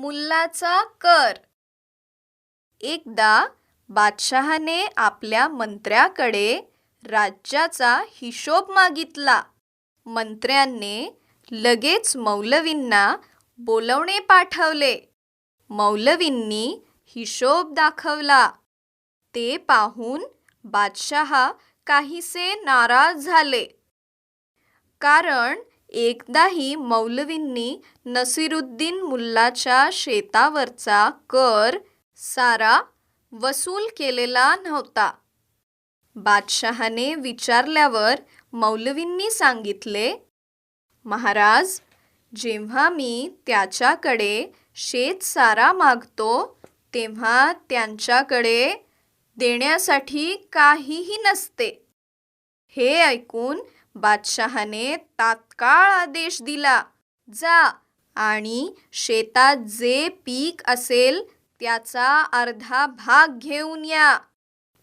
मुल्लाचा कर. एकदा बादशहाने आपल्या मंत्र्याकडे राज्याचा हिशोब मागितला. मंत्र्याने लगेच मौलवींना बोलवणे पाठवले. मौलवींनी हिशोब दाखवला. ते पाहून बादशाह काहीसे नाराज झाले. कारण एकदाही मौलवींनी नसीरुद्दीन मुल्लाच्या शेतावरचा कर सारा वसूल केलेला नव्हता. बादशहाने विचारल्यावर मौलवींनी सांगितले, महाराज, जेव्हा मी त्याच्याकडे शेतसारा मागतो तेव्हा त्यांच्याकडे देण्यासाठी काहीही नसते. हे ऐकून बादशहाने तात्काळ आदेश दिला, जा आणि शेतात जे पीक असेल त्याचा अर्धा भाग घेऊन या.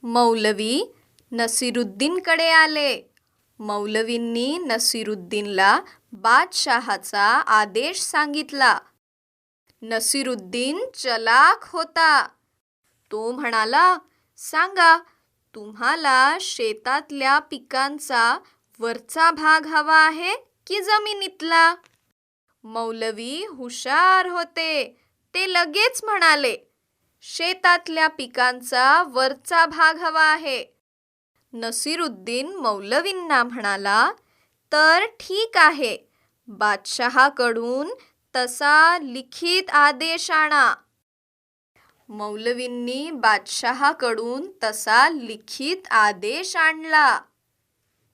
मौलवी नसीरुद्दीनकडे आले. मौलवींनी नसीरुद्दीनला बादशहाचा आदेश सांगितला. नसीरुद्दीन चलाख होता. तो म्हणाला, सांगा, तुम्हाला शेतातल्या पिकांचा वरचा भाग हवा आहे की जमिनीतला? मौलवी हुशार होते. ते लगेच म्हणाले, शेतातल्या पिकांचा वरचा भाग हवा आहे. नसीरुद्दीन मौलवींना म्हणाला, तर ठीक आहे, बादशहाकडून तसा लिखित आदेश आणा. मौलवींनी बादशहाकडून तसा लिखित आदेश आणला.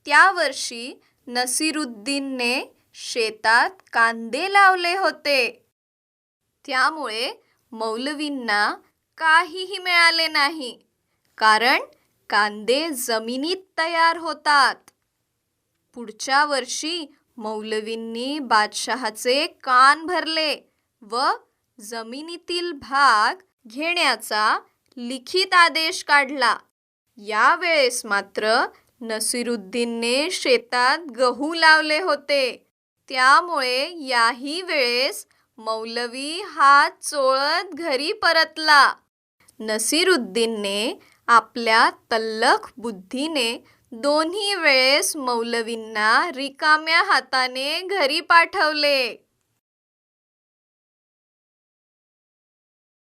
त्या वर्षी नसीरुद्दीनने शेतात कांदे लावले होते. त्यामुळे मौलवींना काहीही मिळाले नाही, कारण कांदे जमिनीत तयार होतात. पुढच्या वर्षी मौलवींनी बादशहाचे कान भरले व जमिनीतील भाग घेण्याचा लिखित आदेश काढला. यावेळेस मात्र नसीरुद्दीनने शेतात गहू लावले होते. त्यामुळे याही वेळेस मौलवी हात चोळत घरी परतला. नसीरुद्दीनने आपल्या तल्लख बुद्धीने दोन्ही वेळेस मौलवींना रिकाम्या हाताने घरी पाठवले.